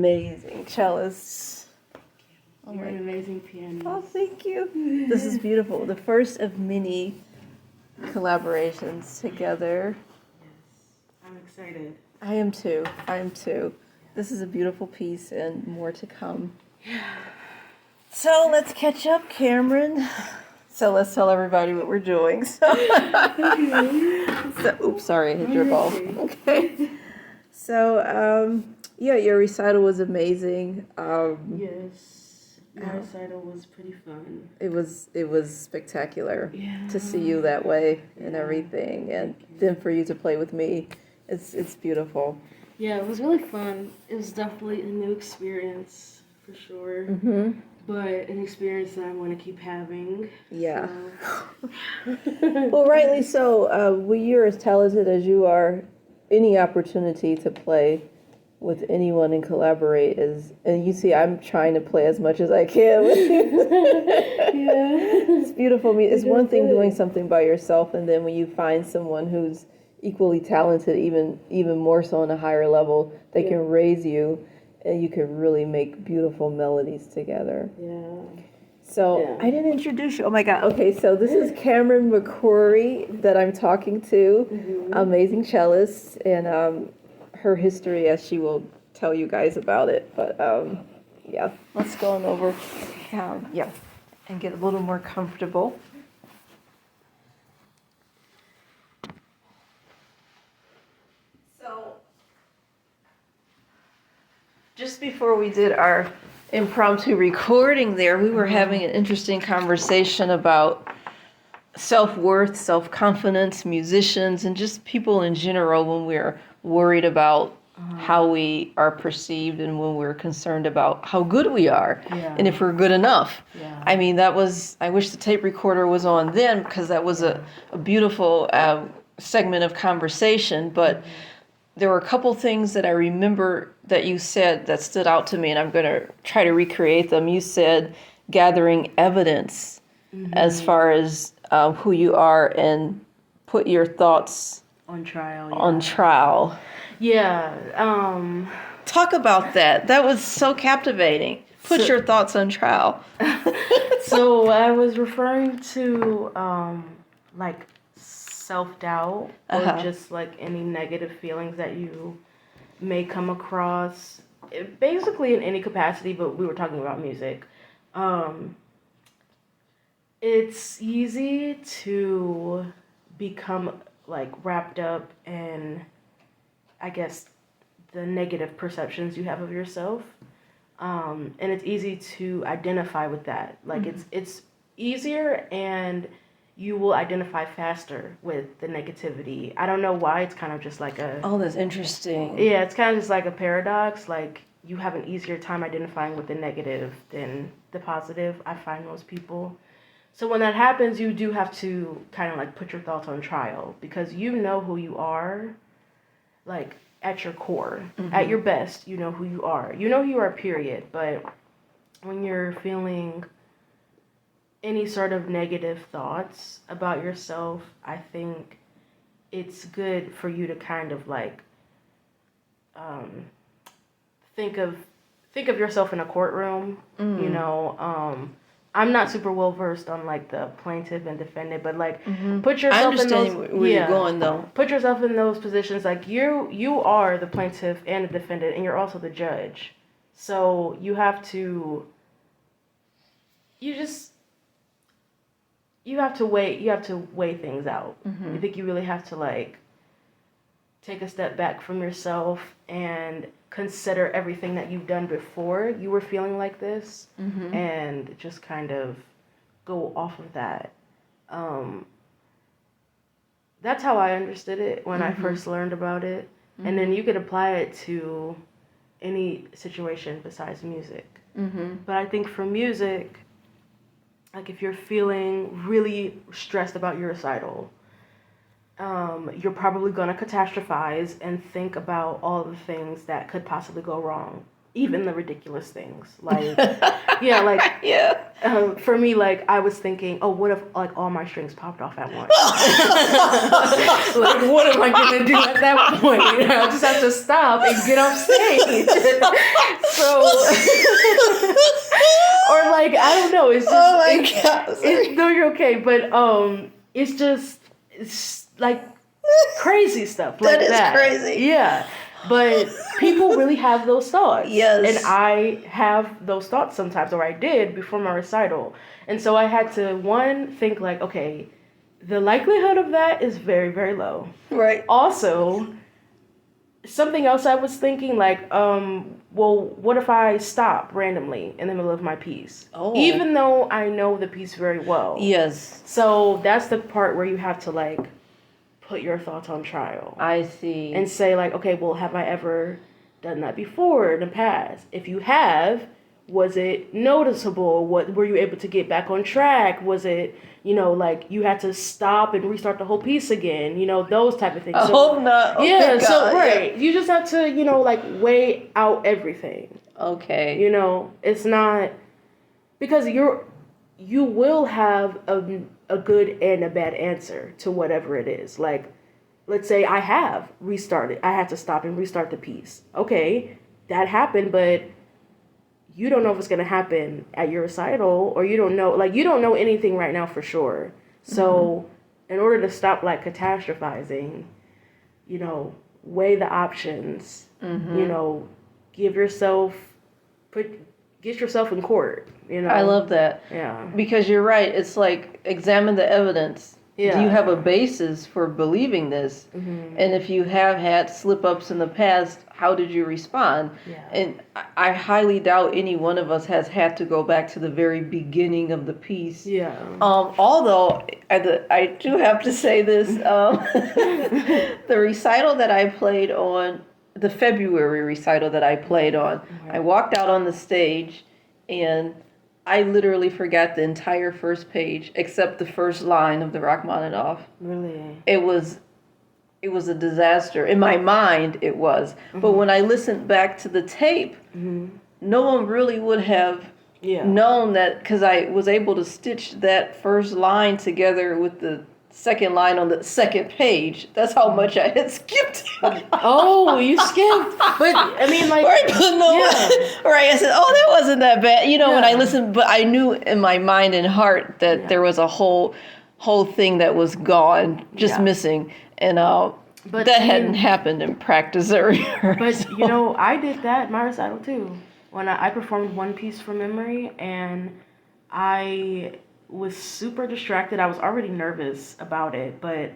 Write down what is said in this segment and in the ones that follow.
amazing cellist. Oh, you're an amazing pianist. Oh, thank you. This is beautiful. The first of many collaborations together. Yes, I'm excited. I am too. This is a beautiful piece and more to come. Yeah. So let's catch up, Kamryn. So let's tell everybody what we're doing. Oops, sorry, I hit your ball. Okay. So, your recital was amazing. Yes, your recital was pretty fun. It was spectacular Yeah. to see you that way and everything, and then for you to play with me, it's beautiful. Yeah, it was really fun. It was definitely a new experience for sure. Mm-hmm. But an experience that I want to keep having. Yeah. So. Well, rightly so. When you're as talented as you are, any opportunity to play with anyone and collaborate and you see, I'm trying to play as much as I can with you. Yeah. It's beautiful. It's one thing doing something by yourself, and then when you find someone who's equally talented, even more so on a higher level, they can raise you. And you can really make beautiful melodies together. Yeah. So I didn't introduce you. Oh my God. Okay, so this is Kamryn McCrory that I'm talking to, amazing cellist, and her history, as she will tell you guys about it. But let's go on over. And get a little more comfortable. Just before we did our impromptu recording there, we were having an interesting conversation about self-worth, self-confidence, musicians, and just people in general when we're worried about how we are perceived and when we're concerned about how good we are and if we're good enough. Yeah. I mean, I wish the tape recorder was on then because that was a beautiful segment of conversation, but there were a couple things that I remember that you said that stood out to me, and I'm going to try to recreate them. You said gathering evidence as far as who you are and put your thoughts on trial. On trial. Yeah. Talk about that. That was so captivating. Put your thoughts on trial. So I was referring to like self-doubt or just like any negative feelings that you may come across, basically in any capacity, but we were talking about music. It's easy to become like wrapped up in, I guess, the negative perceptions you have of yourself, and it's easy to identify with that. Like it's easier, and you will identify faster with the negativity. I don't know why. It's kind of just like that's interesting. Yeah, it's kind of just like a paradox. Like you have an easier time identifying with the negative than the positive. I find most people. So when that happens, you do have to kind of like put your thoughts on trial, because you know who you are, like at your core, at your best, you know who you are. You know who you are, period. But when you're feeling any sort of negative thoughts about yourself, I think it's good for you to kind of like think of yourself in a courtroom. You know, I'm not super well versed on like the plaintiff and defendant, but like put yourself in those. Where you're going though. Put yourself in those positions. Like you are the plaintiff and the defendant, and you're also the judge. So you have to. You have to weigh things out. I think you really have to like take a step back from yourself and consider everything that you've done before you were feeling like this, and just kind of go off of that. That's how I understood it when I first learned about it. And then you could apply it to any situation besides music. But I think for music, like if you're feeling really stressed about your recital, you're probably going to catastrophize and think about all the things that could possibly go wrong. even the ridiculous things. Like, yeah, like, Yeah. for me, like, I was thinking, oh, what if, like, all my strings popped off at once? Like, what am I going to do at that point? You know, I just have to stop and get off stage. So, or, like, I don't know. It's just, Oh, my God. no, you're okay. But, it's just, it's, like, crazy stuff like that. That is crazy. Yeah. But people really have those thoughts. Yes. And I have those thoughts sometimes, or I did before my recital. And so I had to, one, think like, okay, the likelihood of that is very, very low. Right. Also, something else I was thinking, like, well, what if I stop randomly in the middle of my piece? Oh. Even though I know the piece very well. Yes. So that's the part where you have to, like, put your thoughts on trial. I see. And say, like, okay, well, have I ever done that before in the past? If you have, was it noticeable? What were you able to get back on track? Was it, you know, like you had to stop and restart the whole piece again? You know, those type of things. I hope not. Oh, yeah, thank so God. right. You just have to, you know, like weigh out everything. Okay. You know, it's not because you will have a good and a bad answer to whatever it is. Like, let's say I have restarted. I had to stop and restart the piece. Okay, that happened, but you don't know if it's going to happen at your recital, or you don't know anything right now for sure. So in order to stop like catastrophizing, you know, weigh the options, you know, get yourself in court, you know. I love that. Yeah. Because you're right. It's like examine the evidence. Yeah. Do you have a basis for believing this? And if you have had slip-ups in the past, how did you respond? Yeah. And I highly doubt any one of us has had to go back to the very beginning of the piece. Yeah. Although I do have to say this, the recital that I played on, the February recital that I played on, I walked out on the stage and I literally forgot the entire first page except the first line of the Rachmaninoff. Really? It was a disaster. In my mind, it was. But when I listened back to the tape, no one really would have known that, because I was able to stitch that first line together with the second line on the second page. That's how much I had skipped. Oh, you skipped. But I mean, like, right, I said, oh, that wasn't that bad. You know, when I listened, but I knew in my mind and heart that there was a whole thing that was gone, just missing. And but that hadn't happened in practice or But, you know, I did that in my recital too. When I performed one piece from memory, and I was super distracted. I was already nervous about it, but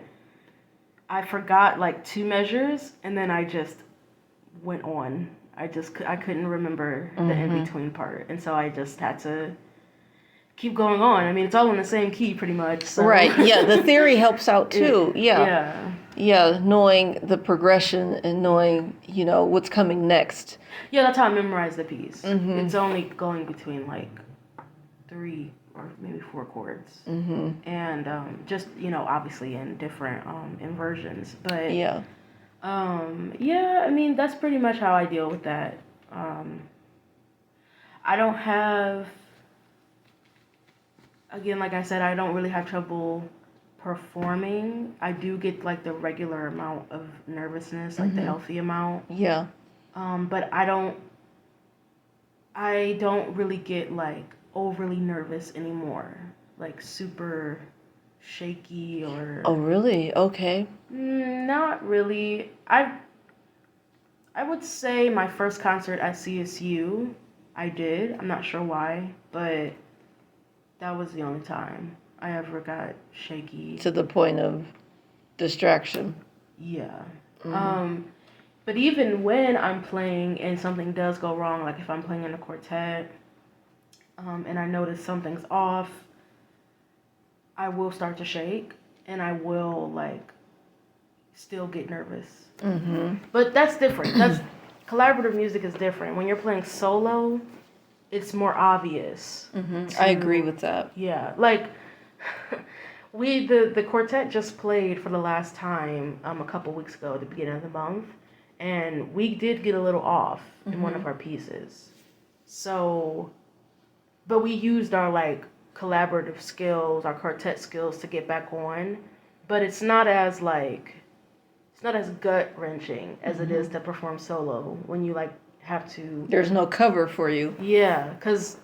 I forgot like 2 measures, and then I just went on. I couldn't remember the in-between part, and so I just had to keep going on. I mean, it's all in the same key pretty much. So. Right, yeah, the theory helps out too. Yeah, knowing the progression and knowing, you know, what's coming next. Yeah, that's how I memorized the piece. It's only going between like 3 or maybe 4 chords, and just, you know, obviously in different inversions, but I mean, that's pretty much how I deal with that. I don't have, again, like I said, I don't really have trouble performing. I do get like the regular amount of nervousness, like the healthy amount. Yeah. But I don't really get like overly nervous anymore, like super shaky or. Oh, really? Okay. Not really. I would say my first concert at CSU, I did. I'm not sure why, but that was the only time I ever got shaky. To the point of distraction. Yeah. But even when I'm playing and something does go wrong, like if I'm playing in a quartet, and I notice something's off, I will start to shake, and I will like still get nervous. But that's different. That's collaborative music is different. When you're playing solo, it's more obvious. I agree with that. Yeah, like the quartet just played for the last time a couple weeks ago at the beginning of the month, and we did get a little off in one Mm-hmm. of our pieces. So, but we used our like collaborative skills, our quartet skills to get back on. But it's not as gut wrenching as it is to perform solo when you like have to. There's no cover for you. Yeah, because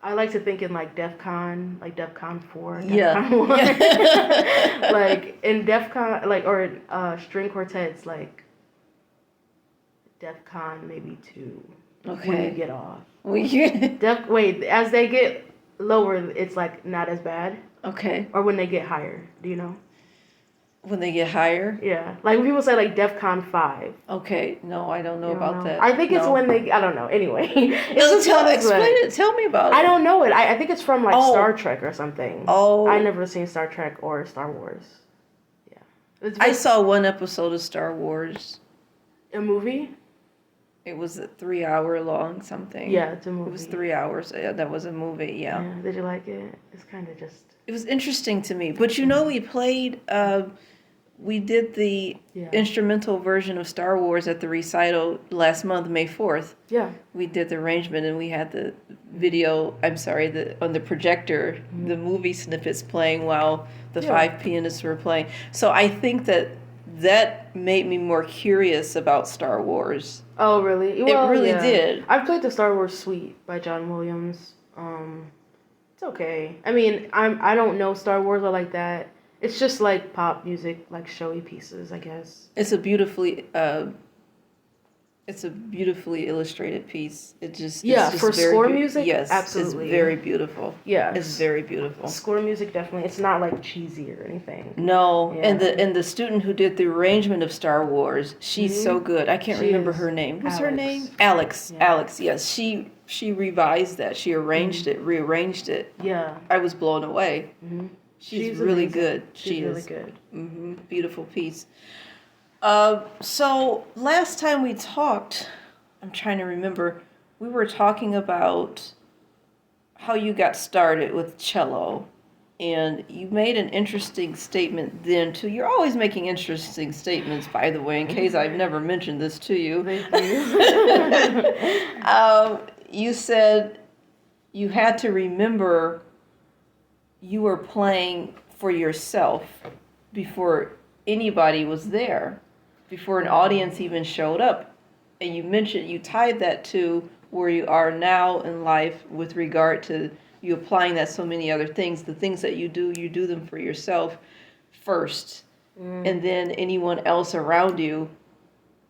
I like to think in like DEF CON, like DEF CON 4, DEF Yeah. CON 1. Yeah. Like in DEF CON, like, or string quartets, like DEF CON maybe 2 when you Okay. get off. Wait, As they get lower, it's like not as bad. okay. Or when they get higher, do you know? When they get higher? Yeah. Like people say like DEF CON 5. Okay. No, I don't know You don't about know? that. I think it's No. when they, I don't know. Anyway. It's No, just one of explain the- it. Tell me about it. I don't know it. I think it's from like Oh. Star Trek or something. Oh. I never seen Star Trek or Star Wars. Yeah. It's I saw one episode of Star Wars. a movie? It was a 3-hour long something. Yeah, it's a movie. It was 3 hours. Yeah, that was a movie. Yeah. Did you like it? It's kind of just. It was interesting to me. But we played. We did the Yeah. instrumental version of Star Wars at the recital last month, May 4th. Yeah. We did the arrangement and we had the video, on the projector, the movie snippets playing while the Yeah. 5 pianists were playing. So I think that made me more curious about Star Wars. Oh, really? It really did. I played the Star Wars Suite by John Williams. It's okay. I mean, I don't know Star Wars or like that. It's just like pop music, like showy pieces, I guess. It's a beautifully illustrated piece. It's just For very score music, yes, absolutely. it's very beautiful. Yeah, It's very beautiful. Score music definitely. It's not like cheesy or anything. No, Yeah. and the student who did the arrangement of Star Wars, she's so good. I can't She remember is. her name. What's her Alex. name? Alex. Yeah. Alex. Yes, she revised that. She arranged it, rearranged it. Yeah. I was blown away. Mm-hmm. She's really amazing. good. She's She really is. good. Beautiful piece. So last time we talked, I'm trying to remember, we were talking about how you got started with cello. And you made an interesting statement then too. You're always making interesting statements, by the way, in case I've never mentioned this to you. Thank you. You said you had to remember you were playing for yourself before anybody was there, before an audience even showed up. And you tied that to where you are now in life with regard to you applying that so many other things. The things that you do them for yourself first. And then anyone else around you,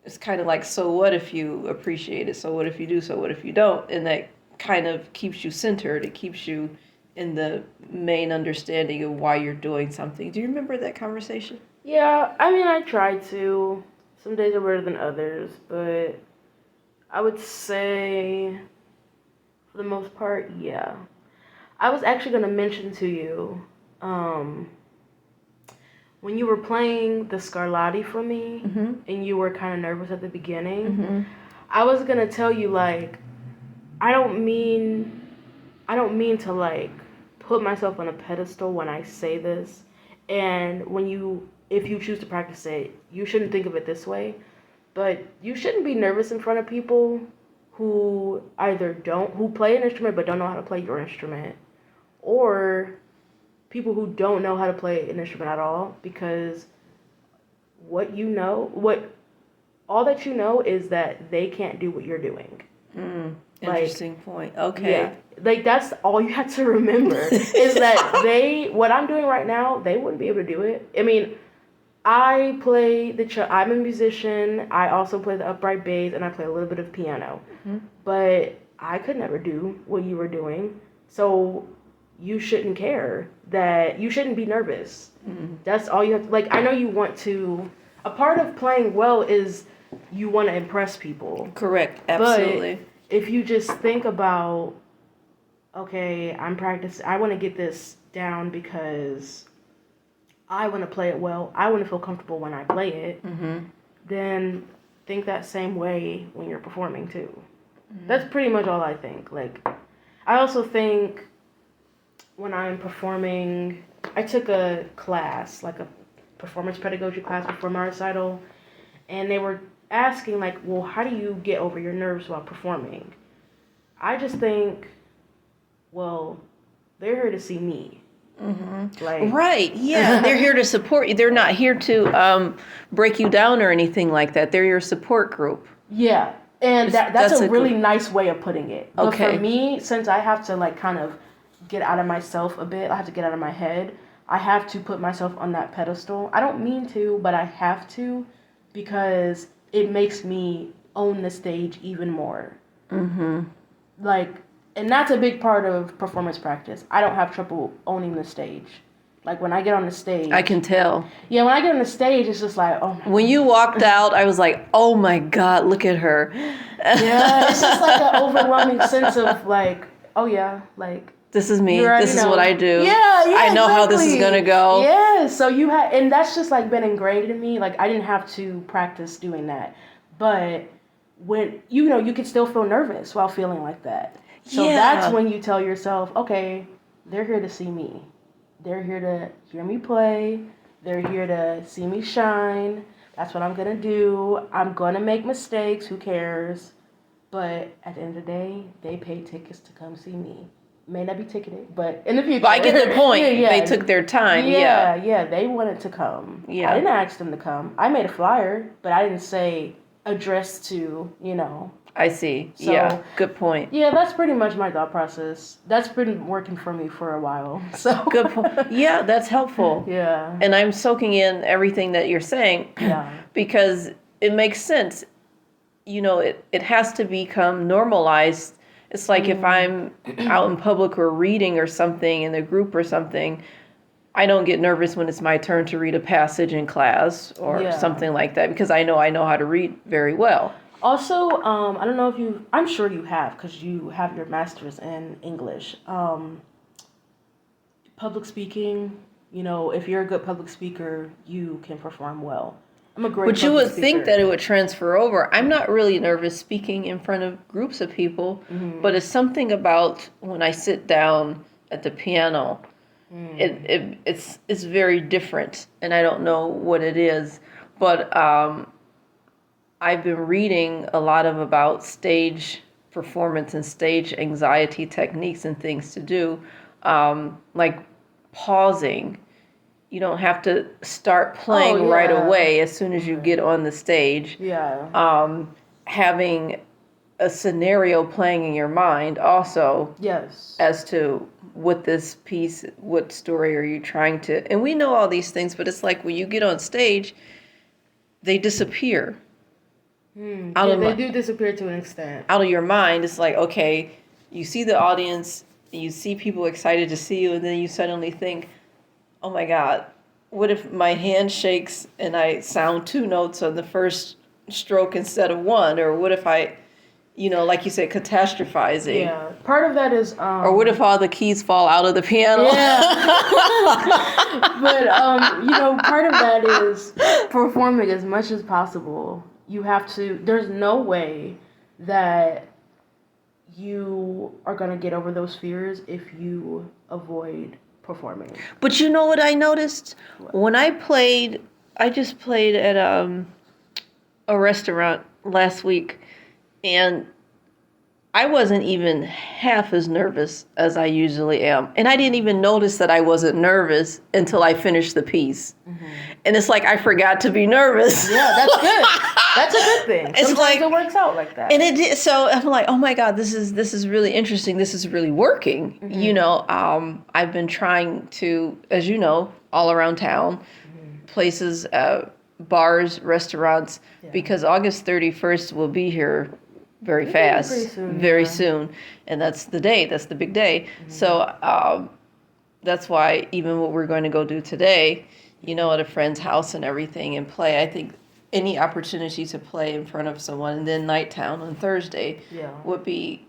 it's kind of like, so what if you appreciate it? So what if you do? So what if you don't? And that kind of keeps you centered. It keeps you in the main understanding of why you're doing something. Do you remember that conversation? Yeah, I mean, I try to. Some days are better than others, but I would say, for the most part, yeah. I was actually going to mention to you, when you were playing the Scarlatti for me, and you were kind of nervous at the beginning, I was going to tell you, like, I don't mean to, like, put myself on a pedestal when I say this, and if you choose to practice it, you shouldn't think of it this way, but you shouldn't be nervous in front of people who who play an instrument but don't know how to play your instrument, or people who don't know how to play an instrument at all, because all that you know is that they can't do what you're doing. Interesting point. Okay. Yeah, like that's all you have to remember is that what I'm doing right now, they wouldn't be able to do it. I mean, I play I'm a musician. I also play the upright bass and I play a little bit of piano, but I could never do what you were doing. So you shouldn't care you shouldn't be nervous. That's all you have to, like, I know you want to, a part of playing well is you want to impress people. Correct. Absolutely. But if you just think about, okay, I'm practicing, I want to get this down because I want to play it well, I want to feel comfortable when I play it, then think that same way when you're performing too. That's pretty much all I think. Like, I also think when I'm performing, I took a class, like a performance pedagogy class before my recital, and they were asking like, well, how do you get over your nerves while performing? I just think, well, they're here to see me. Like, Right, yeah. They're here to support you. They're not here to break you down or anything like that. They're your support group. yeah. And that's a really good... nice way of putting it. But Okay. for me, since I have to like kind of get out of myself a bit, I have to get out of my head. I have to put myself on that pedestal. I don't mean to, but I have to, because it makes me own the stage even more. Like, and that's a big part of performance practice. I don't have trouble owning the stage. Like, when I get on the stage... I can tell. Yeah, when I get on the stage, it's just like, oh my When you walked out, I was like, oh my God, look at her. Yeah, it's just like an overwhelming sense of like, oh yeah, like... This is me. This is what I do. Yeah, I know how this is going to go. Yeah, so you had... And that's just like been ingrained in me. Like, I didn't have to practice doing that. But when, you can still feel nervous while feeling like that. So that's when you tell yourself, okay, they're here to see me. They're here to hear me play. They're here to see me shine. That's what I'm going to do. I'm going to make mistakes. Who cares? But at the end of the day, they paid tickets to come see me. May not be ticketed, but in the future. But I get the point. Yeah. They took their time. Yeah. They wanted to come. Yeah. I didn't ask them to come. I made a flyer, but I didn't say addressed to, I see. So, yeah. Good point. Yeah, that's pretty much my thought process. That's been working for me for a while. So good point. Yeah, that's helpful. Yeah. And I'm soaking in everything that you're saying. Yeah. Because it makes sense. It has to become normalized. It's like if I'm out in public or reading or something in a group or something, I don't get nervous when it's my turn to read a passage in class or something like that, because I know how to read very well. Also, I don't know if I'm sure you have, because you have your master's in English. Public speaking, if you're a good public speaker, you can perform well. I'm a great But you would speaker. think that it would transfer over. I'm not really nervous speaking in front of groups of people, but it's something about when I sit down at the piano, it's very different, and I don't know what it is. But I've been reading a lot about stage performance and stage anxiety techniques and things to do, like pausing. You don't have to start playing right away as soon as you get on the stage. Yeah. Having a scenario playing in your mind also. Yes. As to what story are you trying to... And we know all these things, but it's like when you get on stage, they disappear. They do disappear to an extent. Out of your mind, it's like, okay, you see the audience, you see people excited to see you, and then you suddenly think, oh my God, what if my hand shakes and I sound 2 notes on the first stroke instead of 1? Or what if I, like you said, catastrophizing? Yeah. Part of that is... or what if all the keys fall out of the piano? Yeah. But, part of that is performing as much as possible. You have to... There's no way that you are going to get over those fears if you avoid performing. But you know what I noticed? When I just played at a restaurant last week, and I wasn't even half as nervous as I usually am. And I didn't even notice that I wasn't nervous until I finished the piece. And it's like I forgot to be nervous. Yeah, that's good. That's a good thing. It's Sometimes like it works out like that. And it did. So I'm like, oh my God, this is really interesting. This is really working. I've been trying to, as you know, all around town, places, bars, restaurants, because August 31st will be here very fast, very soon. And that's the day. That's the big day. So that's why even what we're going to go do today, at a friend's house and everything and play, I think any opportunity to play in front of someone, and then Nighttown on Thursday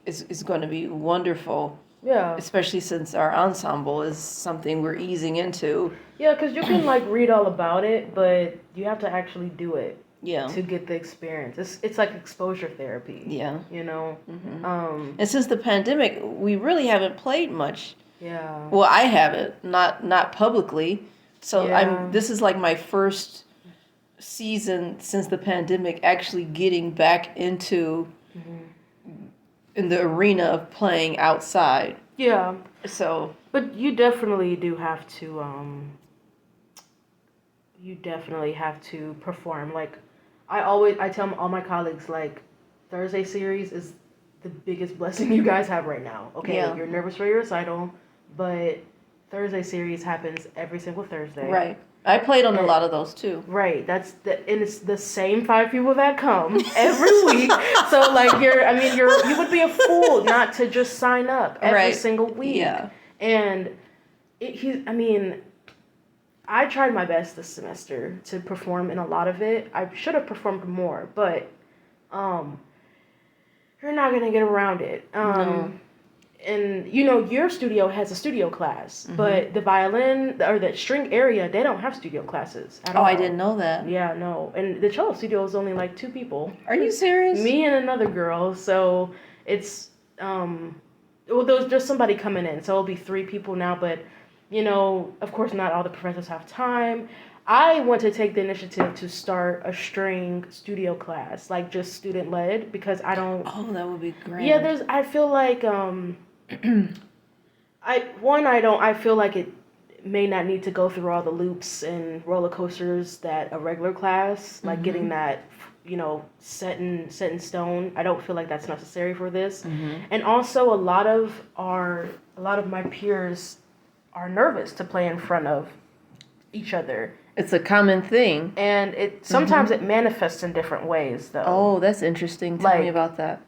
is going to be wonderful. Yeah. Especially since our ensemble is something we're easing into. Yeah, because you can read all about it, but you have to actually do it. Yeah. To get the experience. It's like exposure therapy. Yeah. And since the pandemic, we really haven't played much. Yeah. Well, I haven't, not publicly. So this is like my first season since the pandemic actually getting back into in the arena of playing outside. Yeah. So, But you definitely do have to you definitely have to perform. Like I tell all my colleagues, like, Thursday series is the biggest blessing you guys have right now. Okay, Yeah. you're nervous for your recital, but Thursday series happens every single Thursday. right. I played on a lot of those too. Right, and it's the same 5 people that come every week. So like you would be a fool not to just sign up every single week. Yeah. And I tried my best this semester to perform in a lot of it. I should have performed more, but you're not gonna get around it. No. And your studio has a studio class, but the violin or the string area, they don't have studio classes at all. Oh, I didn't know that. Yeah, no. And the cello studio is only like 2 people. Are you serious? Me and another girl. So it's there's just somebody coming in, so it'll be 3 people now. But of course, not all the professors have time. I want to take the initiative to start a string studio class, like just student led, because I don't. Oh, that would be great. Yeah, I feel like I feel like it may not need to go through all the loops and roller coasters that a regular class, like getting that, set in stone. I don't feel like that's necessary for this. And also a lot of my peers are nervous to play in front of each other. It's a common thing. And sometimes it manifests in different ways, though. Oh, that's interesting. Tell me about that.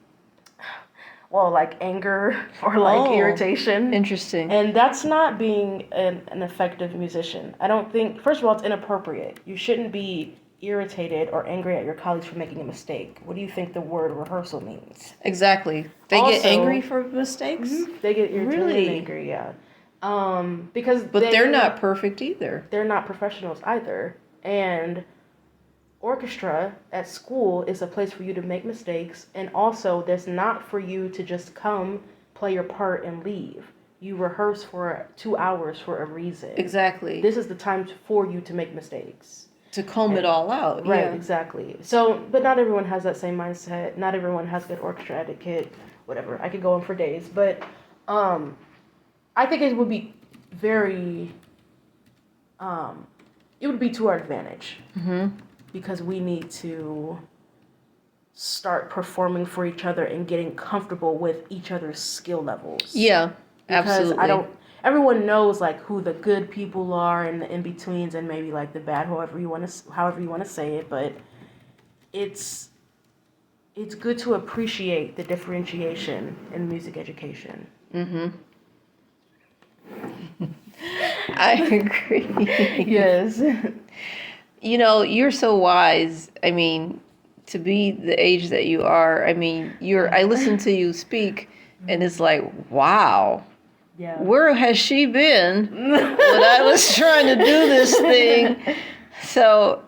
Well, like anger or like irritation. Interesting. And that's not being an effective musician. I don't think, first of all, it's inappropriate. You shouldn't be irritated or angry at your colleagues for making a mistake. What do you think the word rehearsal means? Exactly. They get angry for mistakes? They get irritated and angry, yeah. But they're not perfect either. They're not professionals either. And orchestra at school is a place for you to make mistakes, and also there's not for you to just come, play your part, and leave. You rehearse for 2 hours for a reason. Exactly. This is the time for you to make mistakes. To comb it all out. Right, exactly. So, but not everyone has that same mindset. Not everyone has good orchestra etiquette, whatever. I could go on for days. But I think it would be it would be to our advantage. Because we need to start performing for each other and getting comfortable with each other's skill levels. Yeah, absolutely. Because everyone knows like who the good people are and the in-betweens and maybe like the bad, however you want to say it, but it's good to appreciate the differentiation in music education. I agree. Yes. You're so wise. I mean, to be the age that you are, I mean, I listen to you speak and it's like, wow. Yeah. Where has she been when I was trying to do this thing? So,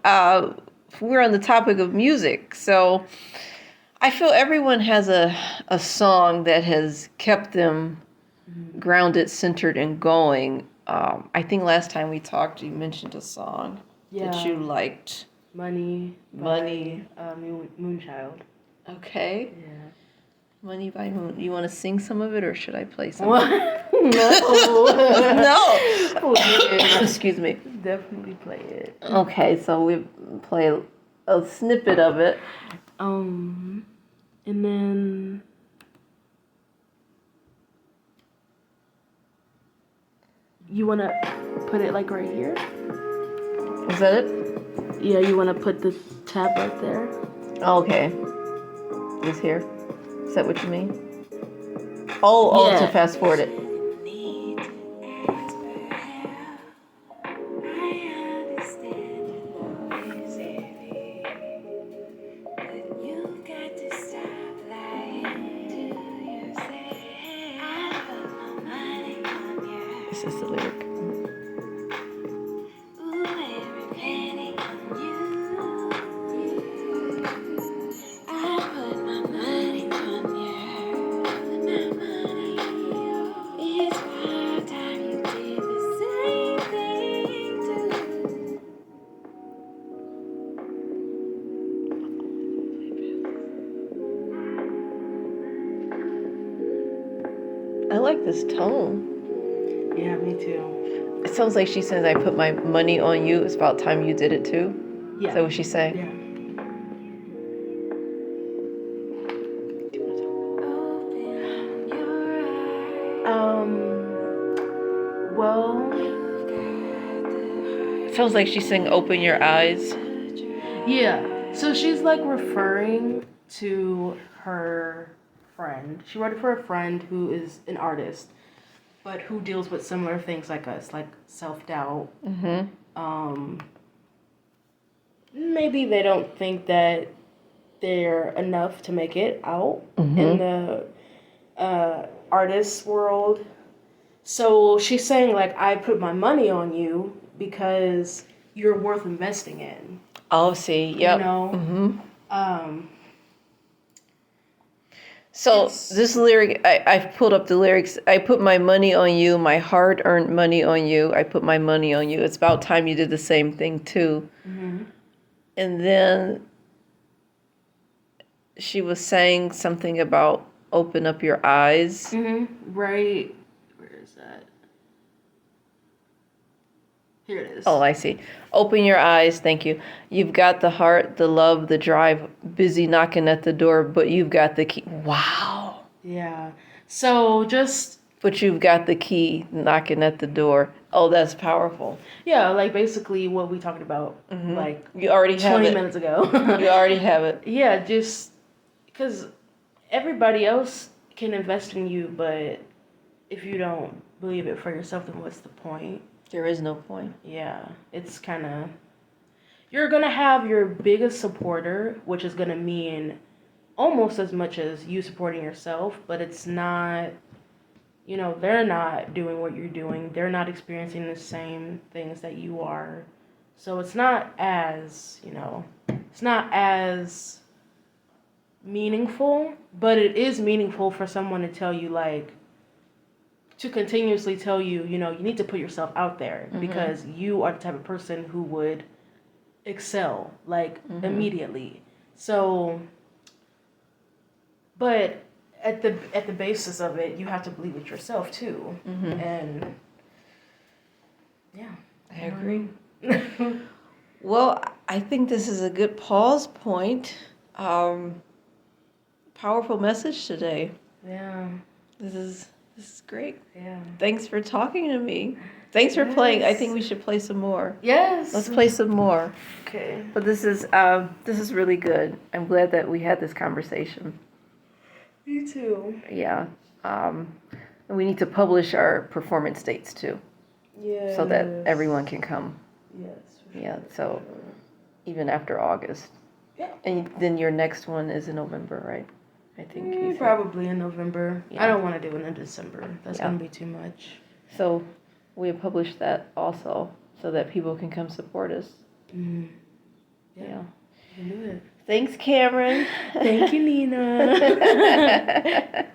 we're on the topic of music. So, I feel everyone has a song that has kept them grounded, centered, and going. I think last time we talked, you mentioned a song that you liked. Money. Moonchild. Okay. Yeah. Money by Moon. You want to sing some of it, or should I play some? No. No. Excuse me. Definitely play it. Okay, so we play a snippet of it. And then you want to put it like right here? Is that it? Yeah, you want to put the tab right there? Okay. This here? Is that what you mean? Oh, Yeah. To fast forward it. This is the lyric. I like this tone. Yeah, me too. It sounds like she says, I put my money on you. It's about time you did it too. Yeah. Is that what she's saying? Yeah. Well, It sounds like she's saying, open your eyes. yeah. So she's like referring to her friend. She wrote it for a friend who is an artist, but who deals with similar things like us, like self-doubt. Maybe they don't think that they're enough to make it out in the artist world. So she's saying, like, I put my money on you because you're worth investing in. Oh, see. Yep. You know? So this lyric, I've pulled up the lyrics. I put my money on you, my hard-earned money on you. I put my money on you. It's about time you did the same thing too. And then she was saying something about open up your eyes. Right. Where is that? Here it is. Oh, I see. Open your eyes. Thank you. You've got the heart, the love, the drive, busy knocking at the door, but you've got the key. Wow. Yeah. So just... But you've got the key knocking at the door. Oh, that's powerful. Yeah, like basically what we talked about, like You already have 20 it. minutes ago. You already have it. Yeah, just because everybody else can invest in you, but if you don't believe it for yourself, then what's the point? There is no point. Yeah, it's kind of... You're going to have your biggest supporter, which is going to mean almost as much as you supporting yourself, but it's not... You know, they're not doing what you're doing. They're not experiencing the same things that you are. So it's not as, you know, it's not as meaningful, but it is meaningful for someone to tell you, like, to continuously tell you, you know, you need to put yourself out there because you are the type of person who would excel, like, immediately. So, but... At the basis of it, you have to believe it yourself too, and yeah, I agree. Well, I think this is a good pause point. Powerful message today. Yeah, This is great. yeah. Thanks for talking to me. Thanks for playing. I think we should play some more. Yes. Let's play some more. Okay. But this is really good. I'm glad that we had this conversation. Me too. Yeah. And we need to publish our performance dates too. Yeah. So that everyone can come. Yes. Yeah. So even after August. Yeah. And then your next one is in November, right? I think you said. Probably in November. Yeah. I don't want to do it in December. That's Yeah. gonna be too much. So we publish that also so that people can come support us. Yeah. Yeah. You can do it. Thanks, Kamryn. Thank you, Nina.